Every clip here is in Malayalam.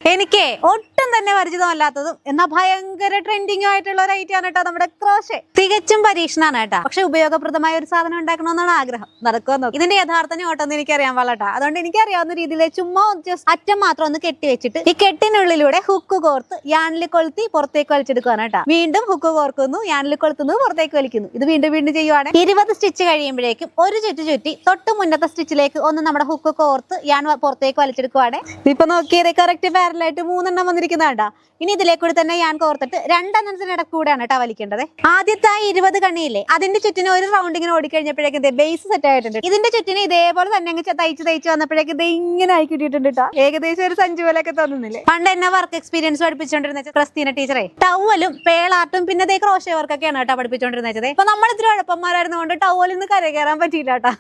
എനിക്ക് ഒട്ടും തന്നെ പരിചിതമല്ലാത്തതും എന്നാ ഭയങ്കര ട്രെൻഡിങ് ആയിട്ടുള്ള ഒരു ഐറ്റം ആണ് കേട്ടോ നമ്മുടെ ക്രോഷേ. തികച്ചും പരീക്ഷണാണ് കേട്ടോ. പക്ഷെ ഉപയോഗപ്രദമായ ഒരു സാധനം ഉണ്ടാക്കണമെന്നാണ് ആഗ്രഹം. നടക്കുമെന്നോ ഇതിന്റെ യഥാർത്ഥ ഓട്ടൊന്നും എനിക്ക് അറിയാൻ പാടില്ല. അതുകൊണ്ട് എനിക്കറിയാവുന്ന രീതിയിൽ ചുമ്മാ അറ്റം മാത്രം ഒന്ന് കെട്ടി വെച്ചിട്ട് ഈ കെട്ടിനുള്ളിലൂടെ ഹുക്ക് കോർത്ത് യാനിൽ കൊളുത്തി പുറത്തേക്ക് വലിച്ചെടുക്കുകയാണ് കേട്ടോ. വീണ്ടും ഹുക്ക് കോർക്കുന്നു, യാനിൽ കൊളുത്തുന്നു, പുറത്തേക്ക് വലിക്കുന്നു. ഇത് വീണ്ടും വീണ്ടും ചെയ്യുവാണ്. 20 സ്റ്റിച്ച് കഴിയുമ്പോഴേക്കും ഒരു ചുറ്റി തൊട്ട് മുന്നത്തെ സ്റ്റിച്ചിലേക്ക് ഒന്ന് നമ്മുടെ ഹുക്ക് കോർത്ത് യാൻ പുറത്തേക്ക് വലിച്ചെടുക്കുവാണ്. ഇപ്പൊ നോക്കിയത് കറക്റ്റ് പാരലായിട്ട് 3 എണ്ണം വന്നിരിക്കുന്നതാണ്ടാ. ഇനി ഇതിലേക്കൂടി തന്നെ ഞാൻ കോർത്തിട്ട് 2 എണ്ണത്തിനിടക്ക് കൂടെയാണ് കേട്ടോ വലിക്കേണ്ടത്. ആദ്യത്തെ ആ 20 കണ്ണിയില്ലേ അതിന്റെ ചുറ്റിന് ഒരു റൗണ്ട് ഇങ്ങനെ ഓടിക്കഴിഞ്ഞപ്പോഴേക്കും ബേസ് സെറ്റ് ആയിട്ടുണ്ട്. ഇതിന്റെ ചുറ്റിന് ഇതേപോലെ തന്നെ തയ്ച്ച് വന്നപ്പോഴേക്കും ഇത് ഇങ്ങനെ ആയി കിട്ടിയിട്ടുണ്ട് കേട്ടോ. ഏകദേശം ഒരു സഞ്ചു പോലെയൊക്കെ തോന്നുന്നില്ലേ. പണ്ട് എന്നെ വർക്ക് എക്സ്പീരിയൻസ് പഠിപ്പിച്ചോണ്ടിരുന്ന ക്രിസ്റ്റീന ടീച്ചറെ ടവലും പേളാർട്ടും പിന്നെ ക്രോഷേ വർക്കൊക്കെയാണ് കേട്ടോ പഠിപ്പിച്ചോണ്ടിരുന്നത്. അപ്പൊ നമ്മൾ ഇത്തിരി എളുപ്പന്മാരായിരുന്നുകൊണ്ട് ടവലിൽ നിന്ന് കര കയറാൻ പറ്റിയില്ല കേട്ടോ.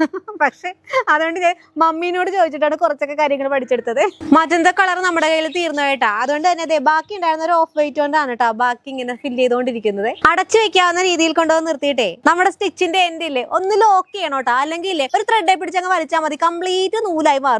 പക്ഷെ അതുകൊണ്ട് മമ്മീനോട് ചോദിച്ചിട്ടാണ് കുറച്ചൊക്കെ കാര്യങ്ങൾ പഠിച്ചെടുത്തത്. മജന്ത കളർ നമ്മുടെ കയ്യിൽ തീർന്നു കേട്ടാ. അതുകൊണ്ട് തന്നെ ബാക്കി ഉണ്ടായിരുന്ന ഒരു ഓഫ് വൈറ്റ് കൊണ്ടാണ് കേട്ടോ ബാക്കി ഇങ്ങനെ ഫില്ല് ചെയ്തുകൊണ്ടിരിക്കുന്നത്. അടച്ചു വെക്കാവുന്ന രീതിയിൽ കൊണ്ടുവന്ന് നിർത്തിയിട്ടേ നമ്മുടെ സ്റ്റിച്ചിന്റെ എൻഡില്ലേ ഒന്ന് ലോക്ക് ചെയ്യണം കേട്ടോ. അല്ലെങ്കിൽ ഒരു ത്രെഡെ പിടിച്ചങ്ങ് വലിച്ചാൽ മതി, കംപ്ലീറ്റ് നൂലായി മാറും.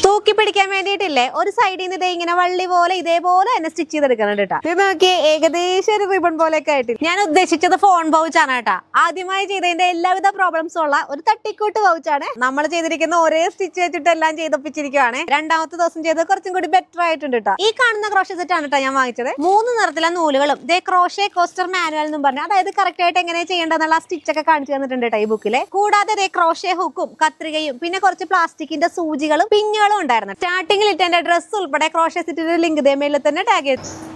തൂക്കി പിടിക്കാൻ വേണ്ടിയിട്ടില്ലേ ഒരു സൈഡിൽ നിന്ന് ഇതേ ഇങ്ങനെ വള്ളി പോലെ ഇതേപോലെ തന്നെ സ്റ്റിച്ച് ചെയ്തെടുക്കണം കേട്ടോ. ഇത് നോക്കി ഏകദേശം ഒരു റിബൺ പോലെയൊക്കെ ആയിട്ട്. ഞാൻ ഉദ്ദേശിച്ചത് ഫോൺ പൗച്ചാണ് കേട്ടോ. ആദ്യമായി ചെയ്തതിന്റെ എല്ലാവിധ പ്രോബ്ലംസും ഉള്ള ഒരു തട്ടിക്കൂട്ട് പൗച്ചാണ്. നമ്മൾ ചെയ്തിരിക്കുന്ന ഒരേ സ്റ്റിച്ച് വെച്ചിട്ട് എല്ലാം ചെയ്തൊപ്പിച്ചിരിക്കുകയാണ്. രണ്ടാമത്തെ ദിവസം ചെയ്ത് കുറച്ചും കൂടി ബെറ്റർ ആയിട്ടുണ്ട് കേട്ടോ. ഈ കാണുന്ന ക്രോഷേ സെറ്റ് ആണ് കേട്ടോ ഞാൻ വാങ്ങിച്ചത്. 3 നിറത്തിലെ നൂലുകളും ക്രോഷേ കോസ്റ്റർ മാനുവൽ എന്നും പറഞ്ഞു അതായത് കറക്റ്റ് ആയിട്ട് എങ്ങനെ ചെയ്യേണ്ടതെന്നുള്ള സ്റ്റിച്ച് ഒക്കെ കാണിച്ചു തന്നിട്ടുണ്ട് കേട്ടോ ഈ ബുക്കില്. കൂടാതെ ക്രോഷേ ഹുക്കും കത്രികയും പിന്നെ കുറച്ച് പ്ലാസ്റ്റിക്കിന്റെ സൂചികളും പിന്നുകളും ഉണ്ടായിരുന്നു. സ്റ്റാർട്ടിംഗിൽ ഇട്ട് എന്റെ ഡ്രസ്സ് ഉൾപ്പെടെ ക്രോഷേ സെറ്റിന്റെ ലിങ്ക് മേലിൽ തന്നെ ടാഗ് ചെയ്തു.